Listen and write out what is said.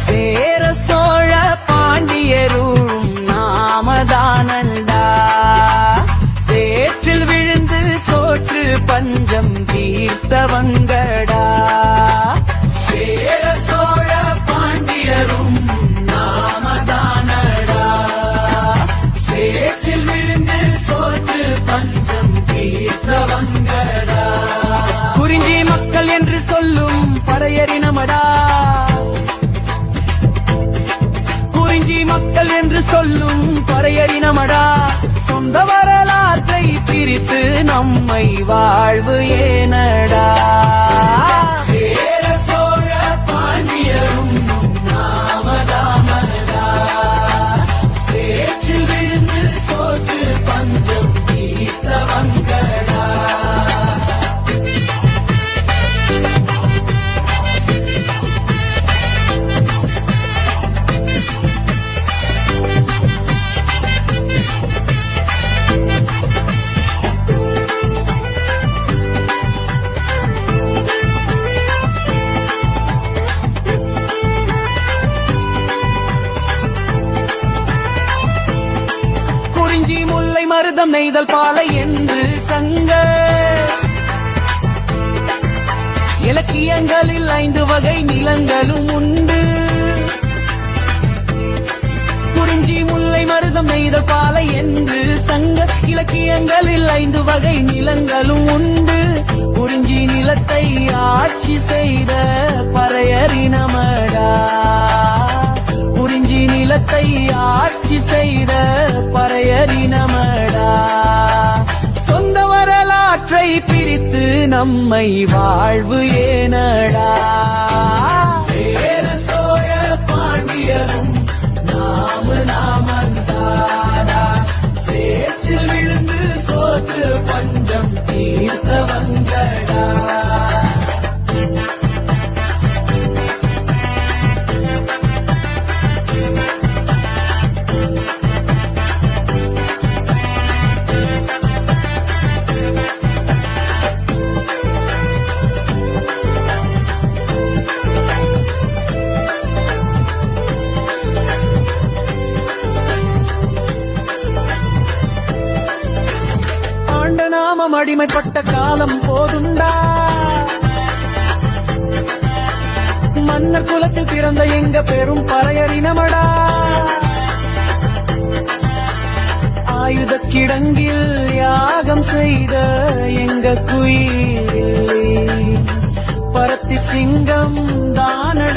சேர சோழ பாண்டியரும் நாமதானண்டா. சேற்றில் விழுந்து சோற்று பஞ்சம் தீர்த்தவங்கடா. சேர சோழ பாண்டியரும் நாமதானடா. சேற்றில் விழுந்து சோற்று பஞ்சம் தீர்த்தவங்கடா. குறிஞ்சி மக்கள் என்று சொல்லும் பறையறினமடா. குறிஞ்சி மக்கள் என்று சொல்லும் பறையறினமடா. சொந்த வரலாற்றை பிரித்து நம்மை வாழ்வு ஏனடா. சேர சோழ பாண்டியரும் நாமதானடா. சேற்றில் விழுந்து சோற்று பஞ்சம் தீர்த்தவங்கடா. குறிஞ்சி முல்லை மருதம் நெய்தல் பாலை என்று சங்க இலக்கியங்களில் 5 வகை நிலங்களும் உண்டு. குறிஞ்சி முல்லை மருதம் நெய்தல் பாலை என்று சங்க இலக்கியங்களில் 5 வகை நிலங்களும் உண்டு. குறிஞ்சி நிலத்தை ஆட்சி செய்த பறையறினமடா. குறிஞ்சி நிலத்தை ஆட்சி செய்த பறையறினமடா. சொந்த வரலாற்றை பிரித்து நம்மை வாழ்வு ஏனடா. சேர சோழ பாண்டியரும் நாமதானடா. சேற்றில் விழுந்து சோற்று பஞ்சம் தீர்த்தவங்கடா. நாமம் அடிமைப்பட்ட காலம் போதுண்டா. மன்னர் குலத்தில் பிறந்த எங்க பெரும் பறையறினமடா. ஆயுத கிடங்கில் யாகம் செய்த எங்க குயில் பரத்தி சிங்கம் தானடா.